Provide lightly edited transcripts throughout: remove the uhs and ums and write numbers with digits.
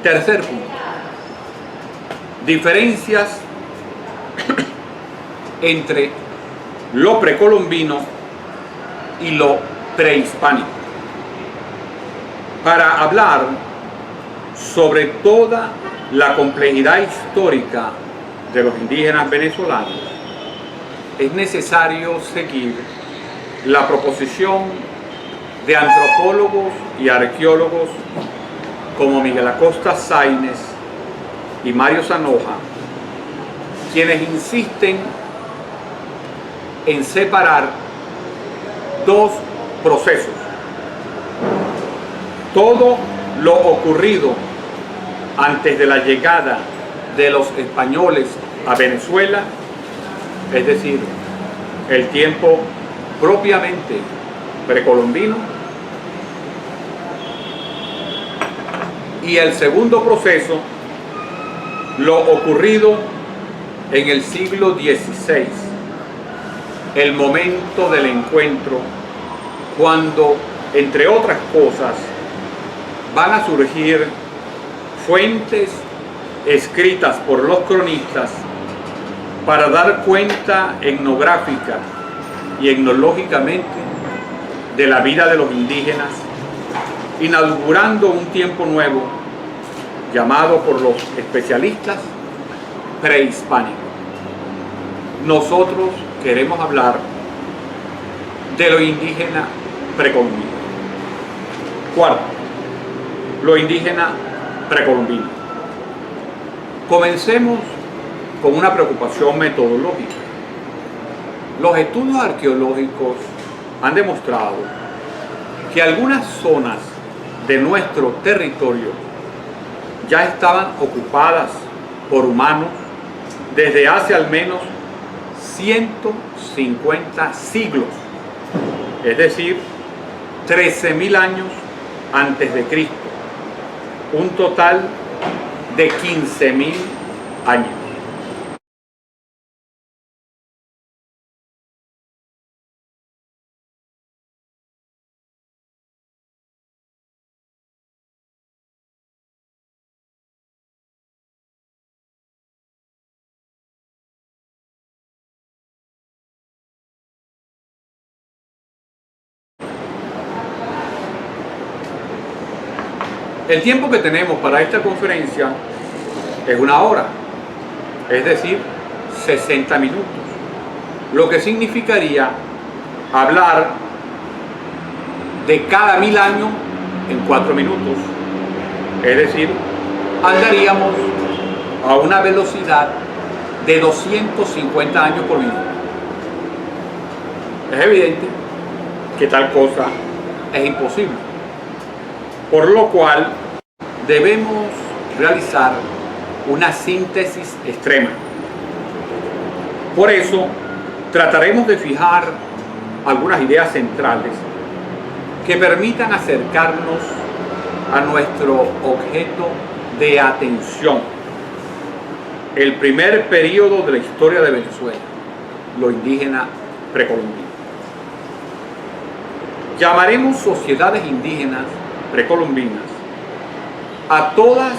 Tercer punto. Diferencias entre lo precolombino y lo prehispánico. Para hablar sobre toda la complejidad histórica de los indígenas venezolanos, es necesario seguir la proposición de antropólogos y arqueólogos como Miguel Acosta Sáenz y Mario Zanoja, quienes insisten en separar dos procesos: todo lo ocurrido antes de la llegada de los españoles a Venezuela, es decir, el tiempo propiamente precolombino, y el segundo proceso, lo ocurrido en el siglo XVI, el momento del encuentro, cuando, entre otras cosas, van a surgir fuentes escritas por los cronistas para dar cuenta etnográfica y etnológicamente de la vida de los indígenas, inaugurando un tiempo nuevo llamado por los especialistas prehispánico. Nosotros queremos hablar de lo indígena precolombino. Cuarto, lo indígena precolombino. Comencemos con una preocupación metodológica. Los estudios arqueológicos han demostrado que algunas zonas de nuestro territorio ya estaban ocupadas por humanos desde hace al menos 150 siglos, es decir, 13.000 años antes de Cristo, un total de 15.000 años. El tiempo que tenemos para esta conferencia es 1 hora, es decir, 60 minutos, lo que significaría hablar de cada 1000 años en 4 minutos, es decir, andaríamos a una velocidad de 250 años por minuto. Es evidente que tal cosa es imposible, por lo cual debemos realizar una síntesis extrema. Por eso trataremos de fijar algunas ideas centrales que permitan acercarnos a nuestro objeto de atención, el primer periodo de la historia de Venezuela, lo indígena precolombino. Llamaremos sociedades indígenas precolombinas a todas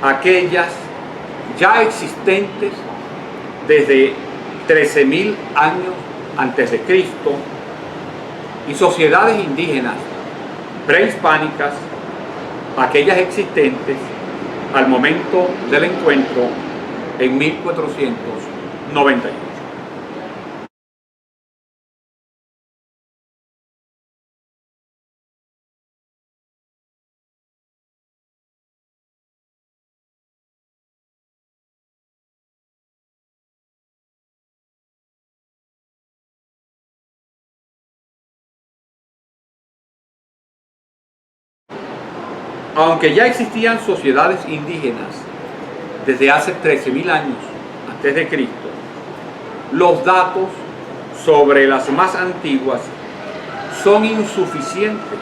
aquellas ya existentes desde 13.000 años antes de Cristo, y sociedades indígenas prehispánicas aquellas existentes al momento del encuentro en 1498. Aunque ya existían sociedades indígenas desde hace 13.000 años antes de Cristo, los datos sobre las más antiguas son insuficientes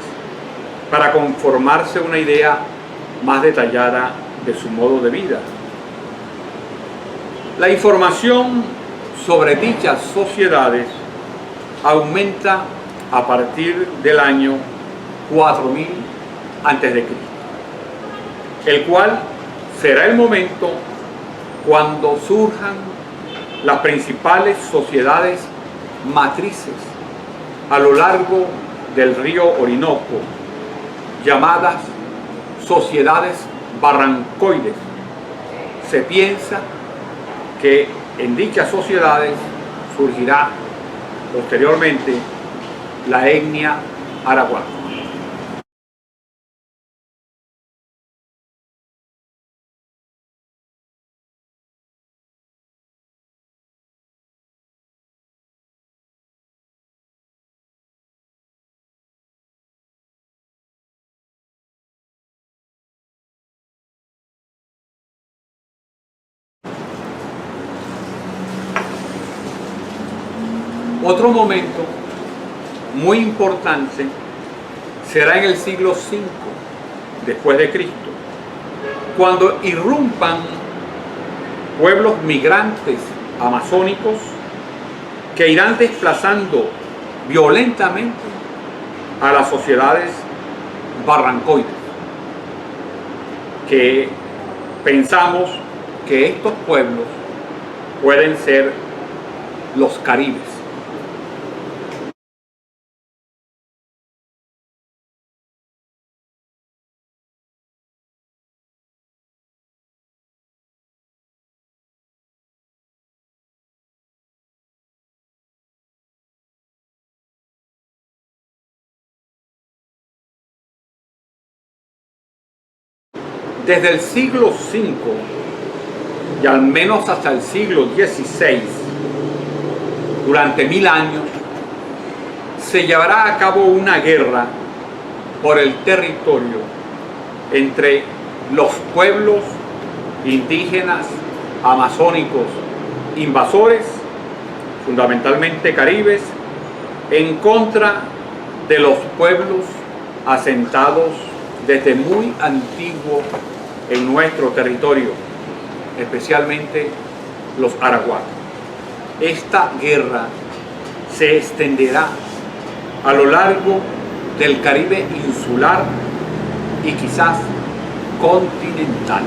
para conformarse una idea más detallada de su modo de vida. La información sobre dichas sociedades aumenta a partir del año 4000 antes de Cristo. el cual será el momento cuando surjan las principales sociedades matrices a lo largo del río Orinoco, llamadas sociedades barrancoides. Se piensa que en dichas sociedades surgirá posteriormente la etnia arahuaca. Otro momento muy importante será en el siglo V después de Cristo, cuando irrumpan pueblos migrantes amazónicos que irán desplazando violentamente a las sociedades barrancoides, que pensamos que estos pueblos pueden ser los caribes. Desde el siglo V y al menos hasta el siglo XVI, durante 1000 años, se llevará a cabo una guerra por el territorio entre los pueblos indígenas amazónicos invasores, fundamentalmente caribes, en contra de los pueblos asentados desde muy antiguo en nuestro territorio, especialmente los arahuacos. Esta guerra se extenderá a lo largo del Caribe insular y quizás continental.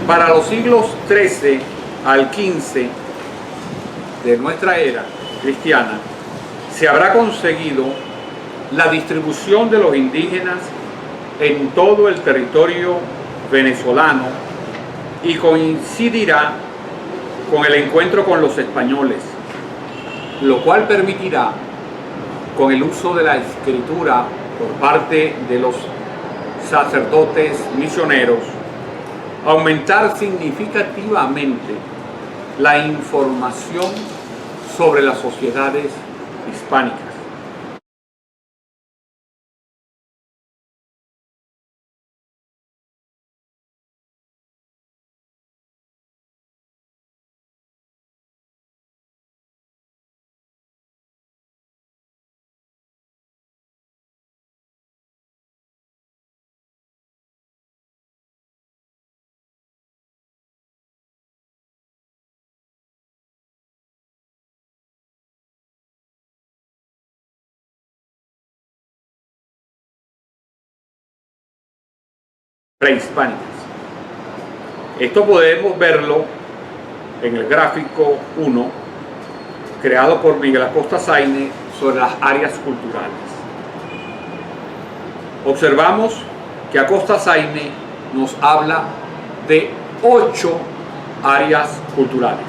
Para los siglos XIII al XV de nuestra era cristiana, se habrá conseguido la distribución de los indígenas en todo el territorio venezolano y coincidirá con el encuentro con los españoles, lo cual permitirá, con el uso de la escritura por parte de los sacerdotes misioneros, aumentar significativamente la información sobre las sociedades hispánicas. Prehispánicas. Esto podemos verlo en el gráfico 1, creado por Miguel Acosta Saine sobre las áreas culturales. Observamos que Acosta Saine nos habla de 8 áreas culturales.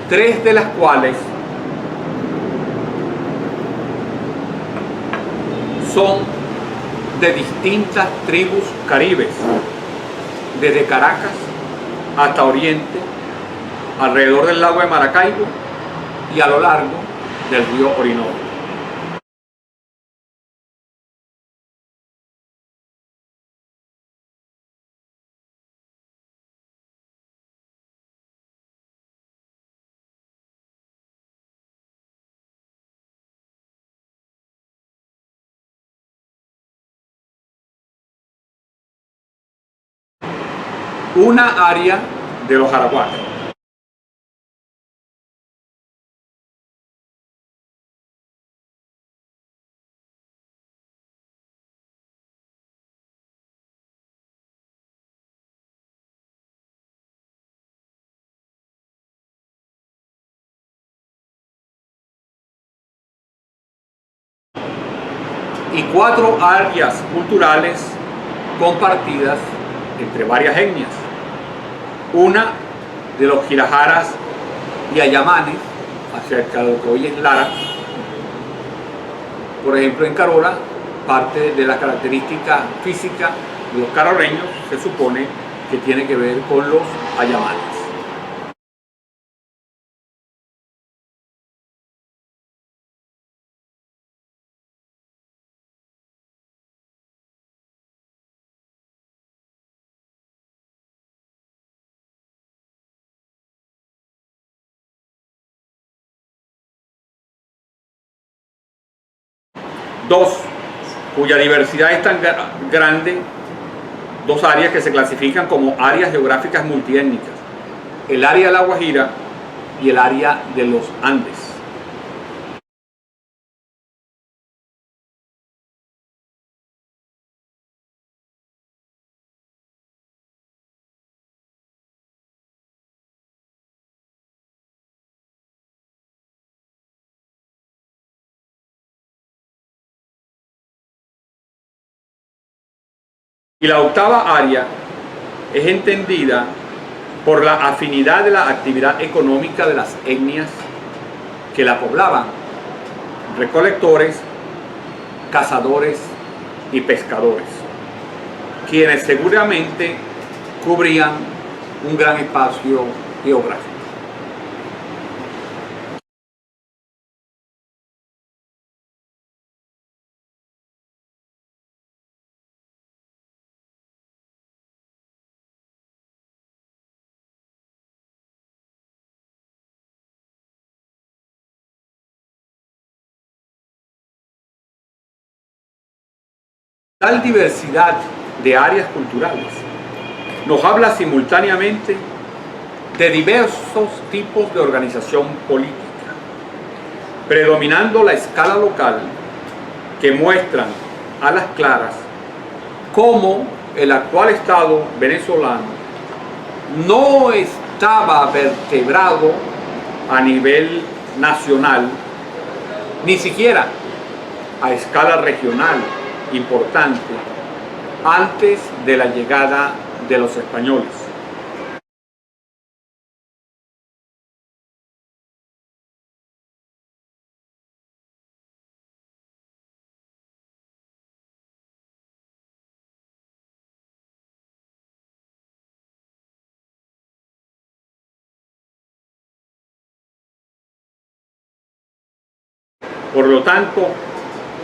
3 de las cuales son de distintas tribus caribes, desde Caracas hasta Oriente, alrededor del lago de Maracaibo y a lo largo del río Orinoco. Una área de los arahuacos. Y 4 áreas culturales compartidas entre varias etnias. Una de los Girajaras y Ayamanes, acerca de lo que hoy es Lara. Por ejemplo, en Carola, parte de la característica física de los caroleños se supone que tiene que ver con los Ayamanes. Dos, cuya diversidad es tan grande, 2 áreas que se clasifican como áreas geográficas multiétnicas: el área de La Guajira y el área de los Andes. Y la 8ª área es entendida por la afinidad de la actividad económica de las etnias que la poblaban: recolectores, cazadores y pescadores, quienes seguramente cubrían un gran espacio geográfico. Tal diversidad de áreas culturales nos habla simultáneamente de diversos tipos de organización política, predominando la escala local, que muestran a las claras cómo el actual Estado venezolano no estaba vertebrado a nivel nacional, ni siquiera a escala regional importante, antes de la llegada de los españoles. Por lo tanto,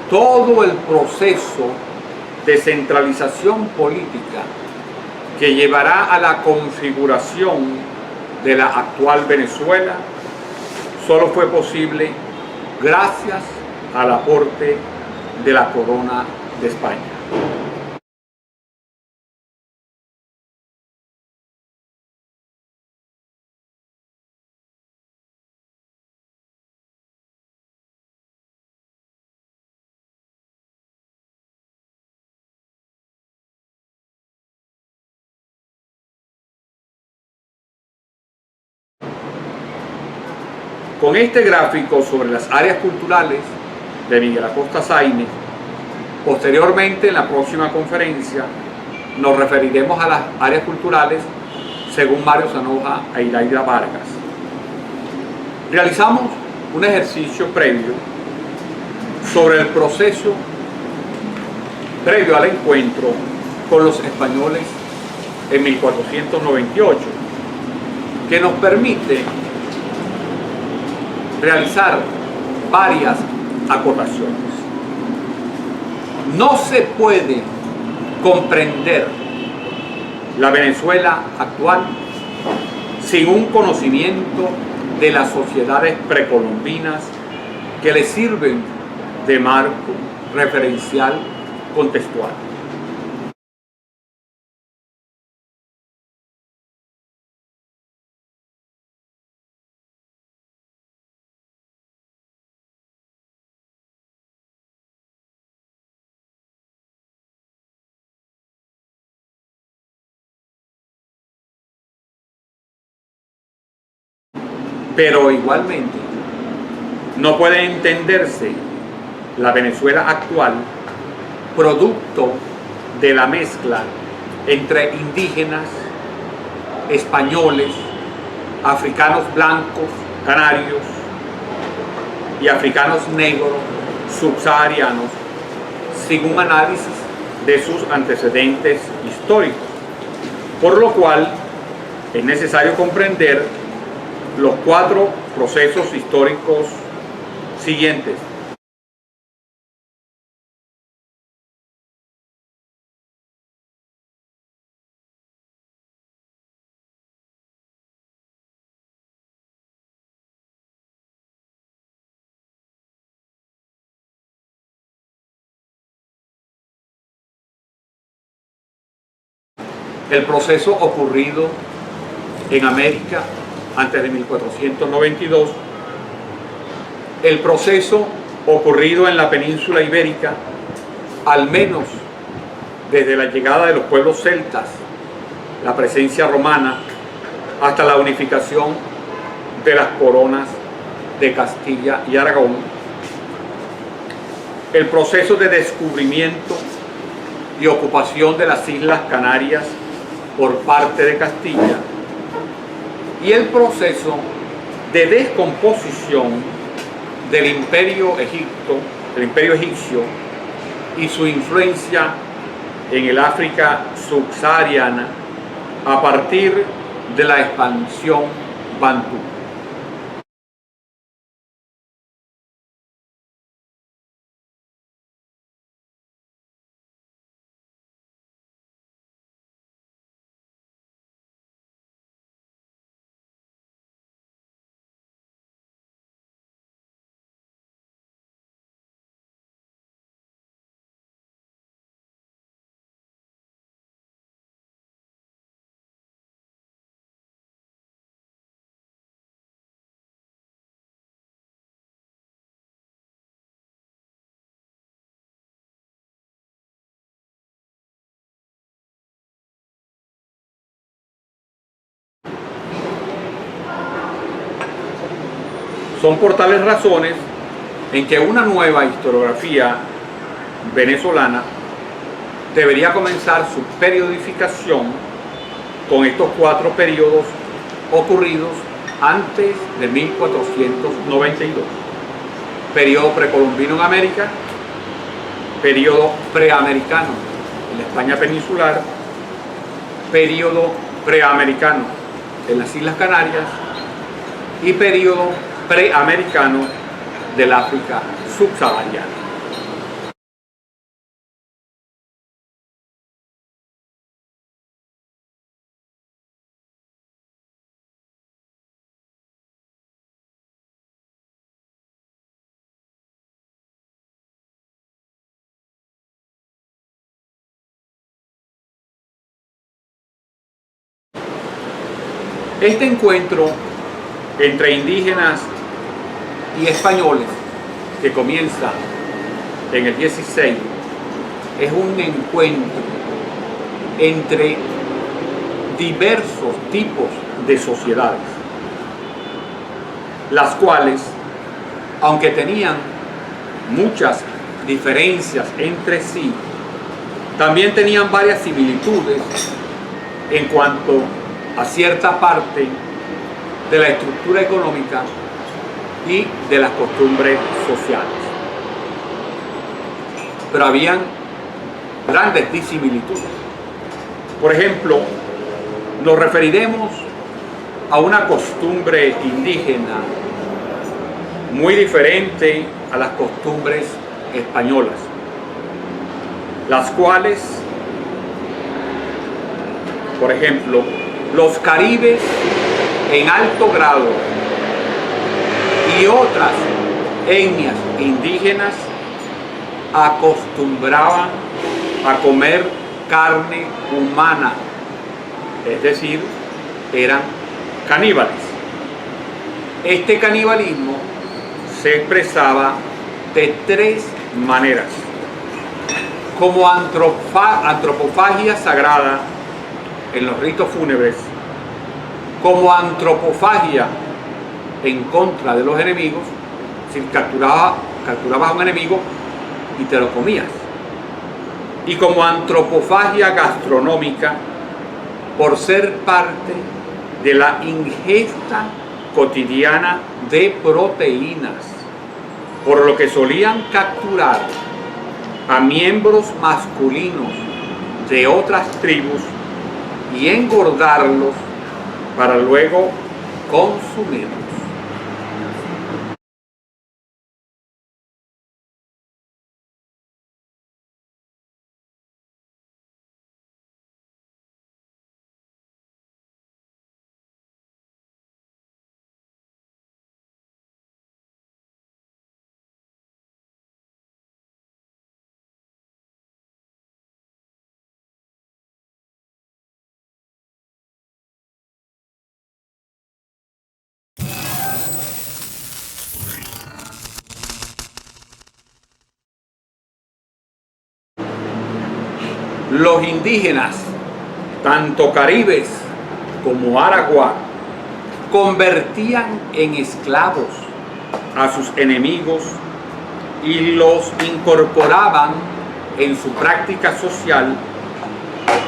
todo el proceso de centralización política que llevará a la configuración de la actual Venezuela solo fue posible gracias al aporte de la Corona de España. Con este gráfico sobre las áreas culturales de Miguel Acosta Zaine, posteriormente en la próxima conferencia nos referiremos a las áreas culturales según Mario Zanoja e Iraida Vargas. Realizamos un ejercicio previo sobre el proceso previo al encuentro con los españoles en 1498, que nos permite realizar varias acotaciones. No se puede comprender la Venezuela actual sin un conocimiento de las sociedades precolombinas que le sirven de marco referencial contextual. Pero igualmente no puede entenderse la Venezuela actual producto de la mezcla entre indígenas, españoles, africanos blancos, canarios y africanos negros subsaharianos, sin un análisis de sus antecedentes históricos, por lo cual es necesario comprender los 4 procesos históricos siguientes. El proceso ocurrido en América antes de 1492, el proceso ocurrido en la península ibérica, al menos desde la llegada de los pueblos celtas, la presencia romana, hasta la unificación de las coronas de Castilla y Aragón, el proceso de descubrimiento y ocupación de las Islas Canarias por parte de Castilla, y el proceso de descomposición del imperio egipcio y su influencia en el África subsahariana a partir de la expansión bantú. Son por tales razones en que una nueva historiografía venezolana debería comenzar su periodificación con estos 4 periodos ocurridos antes de 1492. Periodo precolombino en América, periodo preamericano en la España peninsular, periodo preamericano en las Islas Canarias y periodo preamericano del África subsahariana. Este encuentro entre indígenas y españoles, que comienza en el 16, es un encuentro entre diversos tipos de sociedades, las cuales, aunque tenían muchas diferencias entre sí, también tenían varias similitudes en cuanto a cierta parte de la estructura económica y de las costumbres sociales. Pero habían grandes disimilitudes. Por ejemplo, nos referiremos a una costumbre indígena muy diferente a las costumbres españolas, las cuales, por ejemplo, los caribes en alto grado y otras etnias indígenas acostumbraban a comer carne humana, es decir, eran caníbales. Este canibalismo se expresaba de tres maneras: como antropofagia sagrada en los ritos fúnebres, como antropofagia en contra de los enemigos, si capturabas a un enemigo y te lo comías, y como antropofagia gastronómica por ser parte de la ingesta cotidiana de proteínas, por lo que solían capturar a miembros masculinos de otras tribus y engordarlos para luego consumirlos. Los indígenas, tanto caribes como aragua, convertían en esclavos a sus enemigos y los incorporaban en su práctica social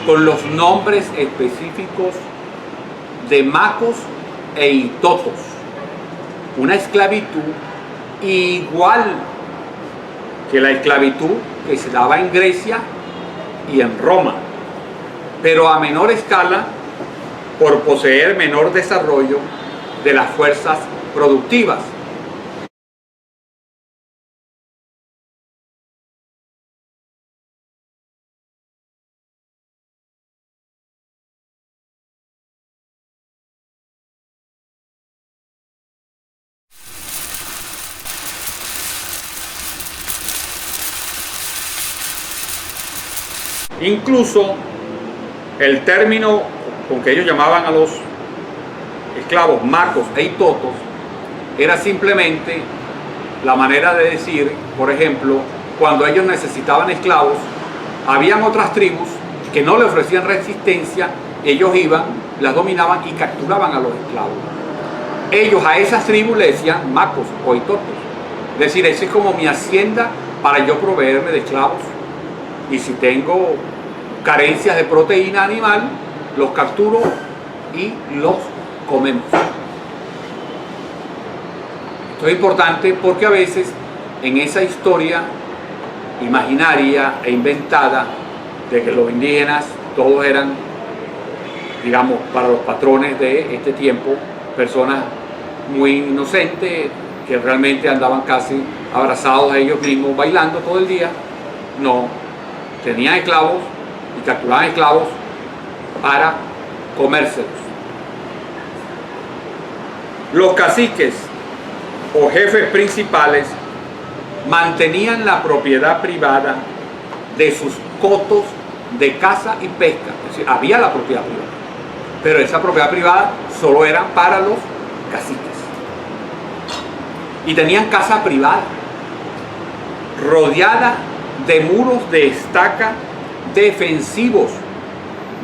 con los nombres específicos de macos e itotos, una esclavitud igual que la esclavitud que se daba en Grecia y en Roma, pero a menor escala por poseer menor desarrollo de las fuerzas productivas. Incluso el término con que ellos llamaban a los esclavos macos e itotos era simplemente la manera de decir, por ejemplo, cuando ellos necesitaban esclavos, habían otras tribus que no le ofrecían resistencia, ellos iban, las dominaban y capturaban a los esclavos. Ellos a esas tribus le decían macos o itotos, es decir, esa es como mi hacienda para yo proveerme de esclavos. Y si tengo carencias de proteína animal, los capturo y los comemos. Esto es importante porque a veces en esa historia imaginaria e inventada de que los indígenas todos eran, digamos, para los patrones de este tiempo, personas muy inocentes que realmente andaban casi abrazados a ellos mismos bailando todo el día. No, tenían esclavos y capturaban esclavos para comérselos. Los caciques o jefes principales mantenían la propiedad privada de sus cotos de caza y pesca. Es decir, había la propiedad privada, pero esa propiedad privada solo era para los caciques. Y tenían casa privada, rodeada de muros de estaca defensivos,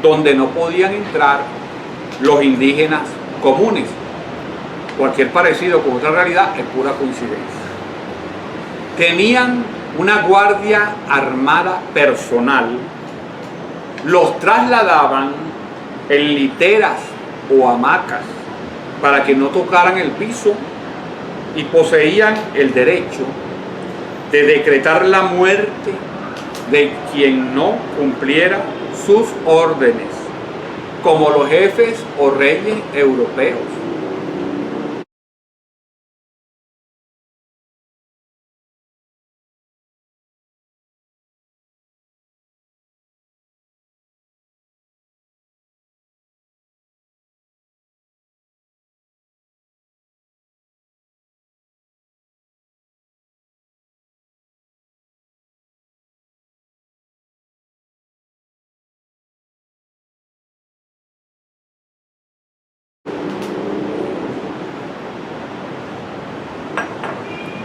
donde no podían entrar los indígenas comunes. Cualquier parecido con otra realidad es pura coincidencia. Tenían una guardia armada personal, los trasladaban en literas o hamacas para que no tocaran el piso y poseían el derecho de decretar la muerte de quien no cumpliera sus órdenes, como los jefes o reyes europeos.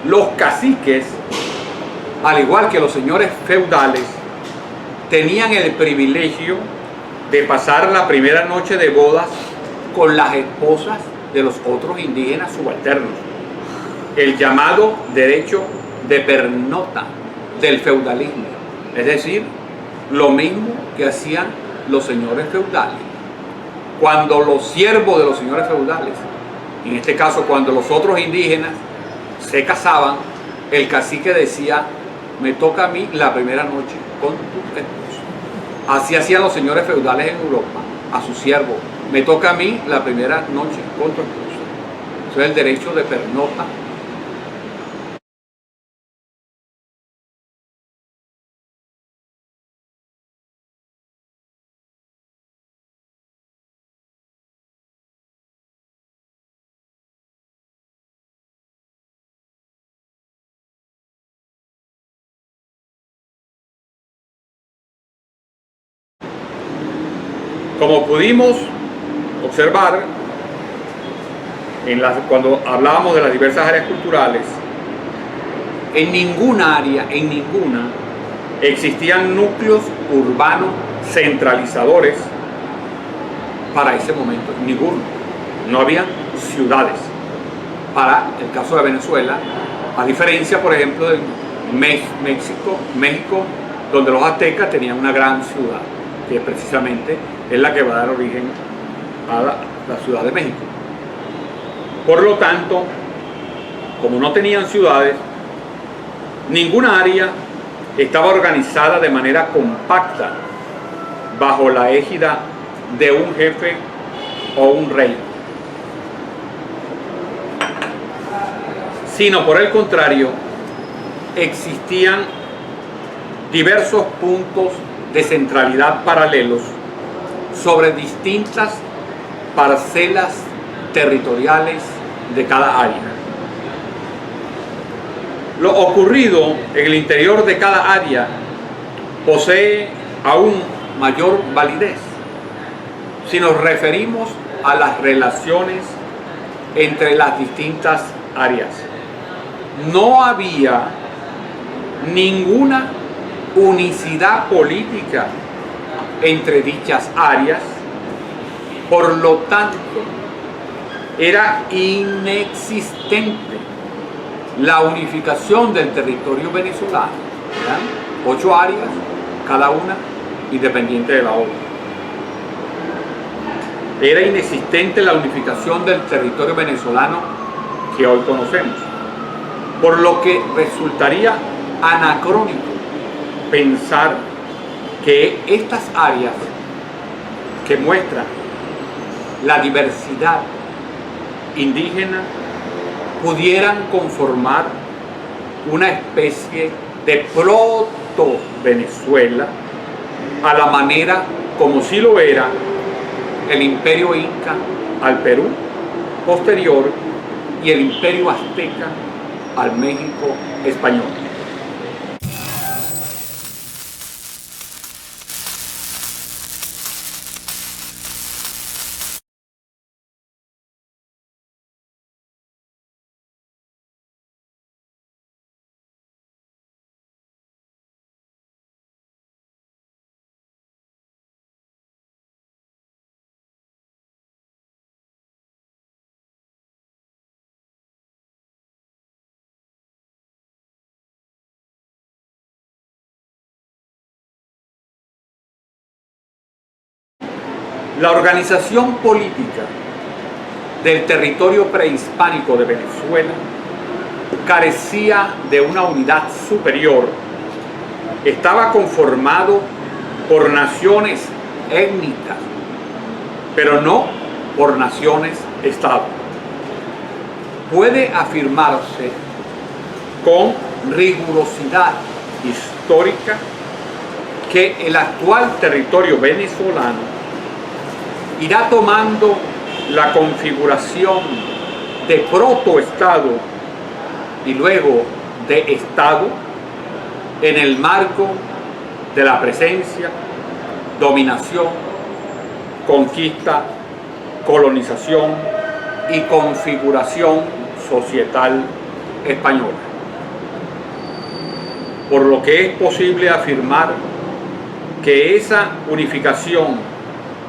Los caciques, al igual que los señores feudales, tenían el privilegio de pasar la primera noche de bodas con las esposas de los otros indígenas subalternos, el llamado derecho de pernota del feudalismo, es decir, lo mismo que hacían los señores feudales. Cuando los siervos de los señores feudales, en este caso cuando los otros indígenas se casaban, el cacique decía: me toca a mí la primera noche con tu esposa. Así hacían los señores feudales en Europa a sus siervos: me toca a mí la primera noche con tu esposa. Eso es el derecho de pernota. Como pudimos observar cuando hablábamos de las diversas áreas culturales, en ninguna existían núcleos urbanos centralizadores para ese momento, ninguno. No había ciudades. Para el caso de Venezuela, a diferencia, por ejemplo, de México, donde los aztecas tenían una gran ciudad, que precisamente es la que va a dar origen a la Ciudad de México. Por lo tanto, como no tenían ciudades, ninguna área estaba organizada de manera compacta bajo la égida de un jefe o un rey, sino por el contrario, existían diversos puntos de centralidad paralelos sobre distintas parcelas territoriales de cada área. Lo ocurrido en el interior de cada área posee aún mayor validez si nos referimos a las relaciones entre las distintas áreas. No había ninguna unicidad política entre dichas áreas, por lo tanto, era inexistente la unificación del territorio venezolano. ¿Verdad? 8 áreas, cada una independiente de la otra. Era inexistente la unificación del territorio venezolano que hoy conocemos, por lo que resultaría anacrónico pensar que estas áreas que muestran la diversidad indígena pudieran conformar una especie de proto-Venezuela a la manera como sí lo era el imperio inca al Perú posterior y el imperio azteca al México español. La organización política del territorio prehispánico de Venezuela carecía de una unidad superior. Estaba conformado por naciones étnicas, pero no por naciones-estado. Puede afirmarse con rigurosidad histórica que el actual territorio venezolano irá tomando la configuración de protoestado y luego de estado en el marco de la presencia, dominación, conquista, colonización y configuración societal española. Por lo que es posible afirmar que esa unificación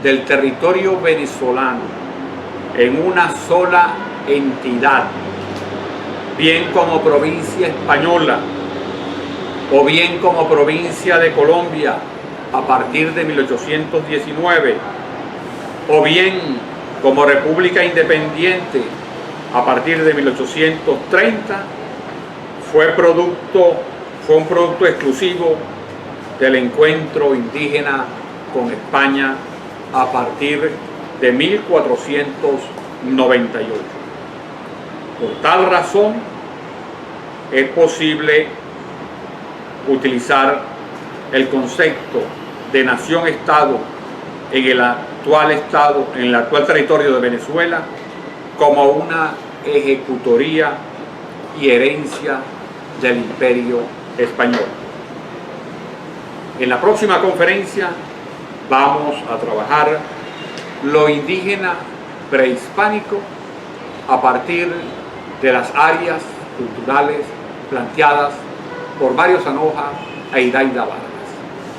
del territorio venezolano en una sola entidad, bien como provincia española o bien como provincia de Colombia a partir de 1819, o bien como república independiente a partir de 1830, fue un producto exclusivo del encuentro indígena con España a partir de 1498. Por tal razón, es posible utilizar el concepto de nación-estado en el actual territorio de Venezuela como una ejecutoría y herencia del Imperio Español. En la próxima conferencia vamos a trabajar lo indígena prehispánico a partir de las áreas culturales planteadas por Mario Zanoja e Idaida Vargas.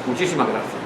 Muchísimas gracias.